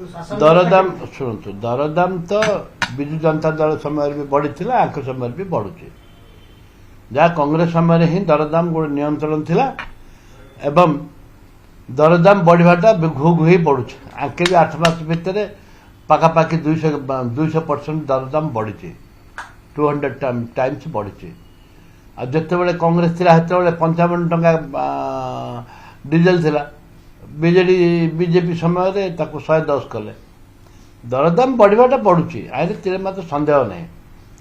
दरदाम शुणु दरदाम तो विजु जनता दल समय भी बढ़ी समय भी बढ़ुचे जहाँ कांग्रेस समय ही दरदाम गोटे नियंत्रण थिला एवं दरदाम बढ़ाटा घु घु ही बढ़ुचे आके भी 8 मास भितर पाखापाखि 200% दरदाम बढ़ी 200 टाइम्स बढ़ी आते कांग्रेस थी 55 टंका डीजेल थिला बीजेडी बीजेपी समय 110 कले दरदाम बढ़ाटा बढ़ुची आए तेरे मत सन्देह ना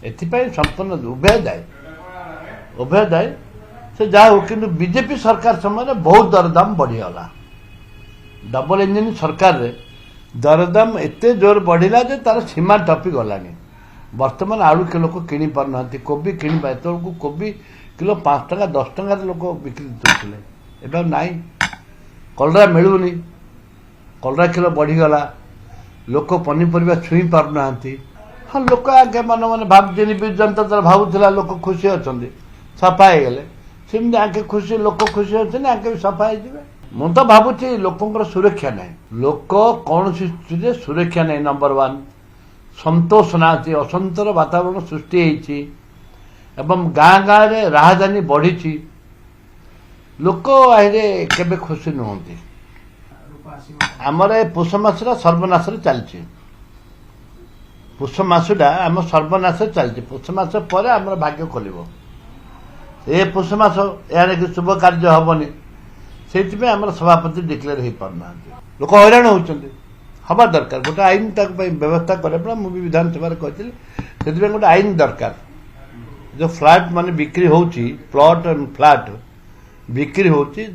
एपाई संपूर्ण उभय दायी से जहाँ हो कि बीजेपी सरकार समय बहुत दरदाम बढ़ीगला डबल इंजिन सरकार रे दरदाम एते जोर बढ़िला जे तार सीमा टपी गलानी वर्तमान आलू के लोक किणी पारना कोबी किणी पाए तो कोबी किलो 5 टका 10 टका लोक बिक्री करते एवं नाई कलरा मिलूनी कलरा किलो बढ़ीगला लोक पनीपरिया छुई पारना हाँ लोक आगे मन मन भाव विजु जनता दल भावुला लोक खुशी अच्छा सफा होगले सेमती आगे खुशी लोक खुशी अच्छे आगे भी सफा हो मु तो भावुची लोकंर सुरक्षा ना लोक कौन स्थिति सुरक्षा नहीं नंबर 1 संतोष ना असंतर वातावरण सृष्टि होती एवं गाँ गाँ रे राहदानी बढ़ी लोक आए केबे खुशी नुहति आमर ए पुष मासरा सर्वनाश चलती पुष मासटा आम सर्वनाश चलती पुष मास पर आम भाग्य खोल ए पुष मास यार कि शुभ कार्य हेनी से सभापति डिक्लेयर हो पारना लोक हैरान होती हवा दरकार गोटे आईन तक व्यवस्था करे मुझे विधानसभा कहती से गोटे आईन दरकार जो फ्लैट मान बिक्री होची प्लॉट एंड फ्लैट बिक्री होची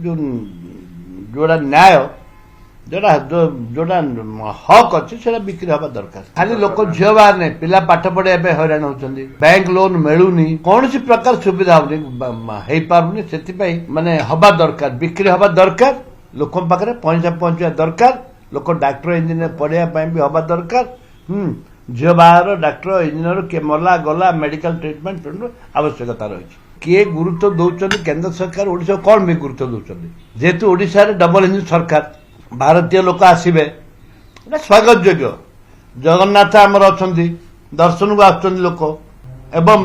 जोड़ा न्याय जोड़ा जोड़ा हक अच्छी से बिक्री हवा दरकार खाली लोक झील बाहर नहीं पिला पाठ पढ़े हैरान होती बैंक लोन मिलूनी कौन सी प्रकार सुविधा हो पारुनी से माने हवा दरकार बिक्री हवा दरकार लोक पाखे पैसा पहुंचा दरकार लोक डाक्टर इंजीनियर पढ़ाई भी हवा दरकार झील बाहर डाक्टर इंजीनियर किए मरला गला मेडिकल ट्रिटमेंट आवश्यकता रही किए गुरुत्व दौरान केंद्र सरकार ओडिशा कौन भी गुरुत्व दौरान जेहेतु ओडिशा डबल इंजिन सरकार भारतीय लोक आसवे स्वागत योग्य जगन्नाथ आमर अच्छा दर्शन को आस लोक एवं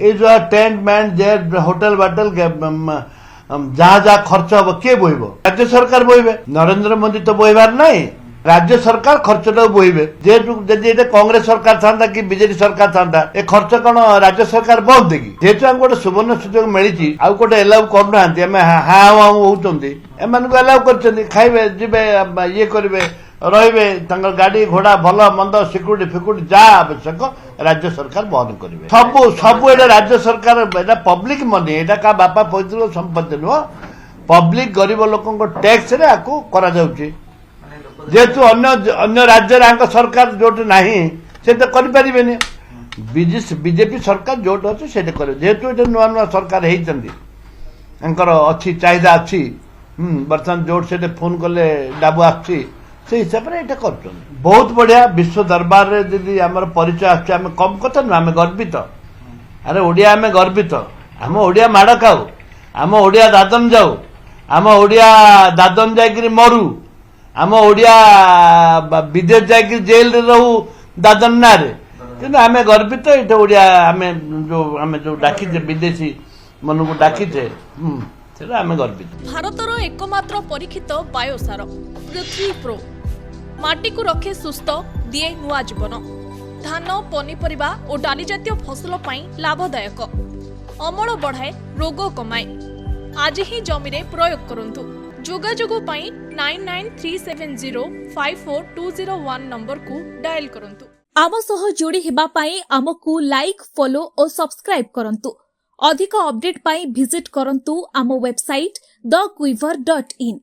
ये जो टेंट मैंट जेट होटेल बाटेल जहाँ जहाँ खर्च हम किए बोहब राज्य सरकार बोहबे नरेंद्र मोदी तो बोहबार नहीं राज्य सरकार खर्चटा बोहबे जेहेतु जदि कांग्रेस सरकार था कि बीजेपी सरकार था ए खर्च कौन राज्य सरकार बहुत देगी जेहेतु आम गोटे सुवर्ण सुजोग मिली आउ गोटे एलाउ करना हाँ होती एम एलाउ कर खाइबे जीवे ये करेंगे रे गाड़ी घोड़ा भल मंद सिक्यूरीटी फिक्यूरीटी जहाँ आवश्यक राज्य सरकार बहन करेंगे सबू सबू ये राज्य सरकार पब्लिक मनी यहाँ क्या बापा पैतृक संपत्ति नुह पब्लिक गरीब लोक टैक्स करा जेहेतु अन्य राज्य सरकार जो ना से तो करें बीजेपी सरकार जो अच्छे से जेहेतु ये नुआ नुआ सरकार होती चाहिदा अच्छी बर्तमान जो से फोन कले डाबू आसी से हिसाब से यहाँ कर बहुत बढ़िया विश्व दरबार रे यदि आम परिचय आम कम कथा नुह आम गर्वित अरे ओडिया आम गर्वित आम ओडिया माड़ खाऊ आम ओडिया दादन जाऊ आम ओडिया दादन जाकि मरु आम ओडिया विदेश जाकि जेल रे रहू दादन ना कि आम गर्वित ये ओडिया आम जो डाकी विदेशी मन को डाकीचे आम गर्वित भारतर एकमात्र परीक्षित बायोसार पृथ्वी प्रो माटी को रखे सुस्थ दिए नुआ जीवन धान पनीपरिबा और डाली जातीय फसल लाभदायक अमल बढ़ाए रोग कमाए आज ही जमी रे प्रयोग करंतु जोगाजोग 9937054201 नंबर को डायल करंतु आम सह जोड़ी हेबा पाई आमको लाइक फॉलो और सब्सक्राइब करंतु अधिक अपडेट पाई विजिट करंतु आम वेबसाइट thequiver.in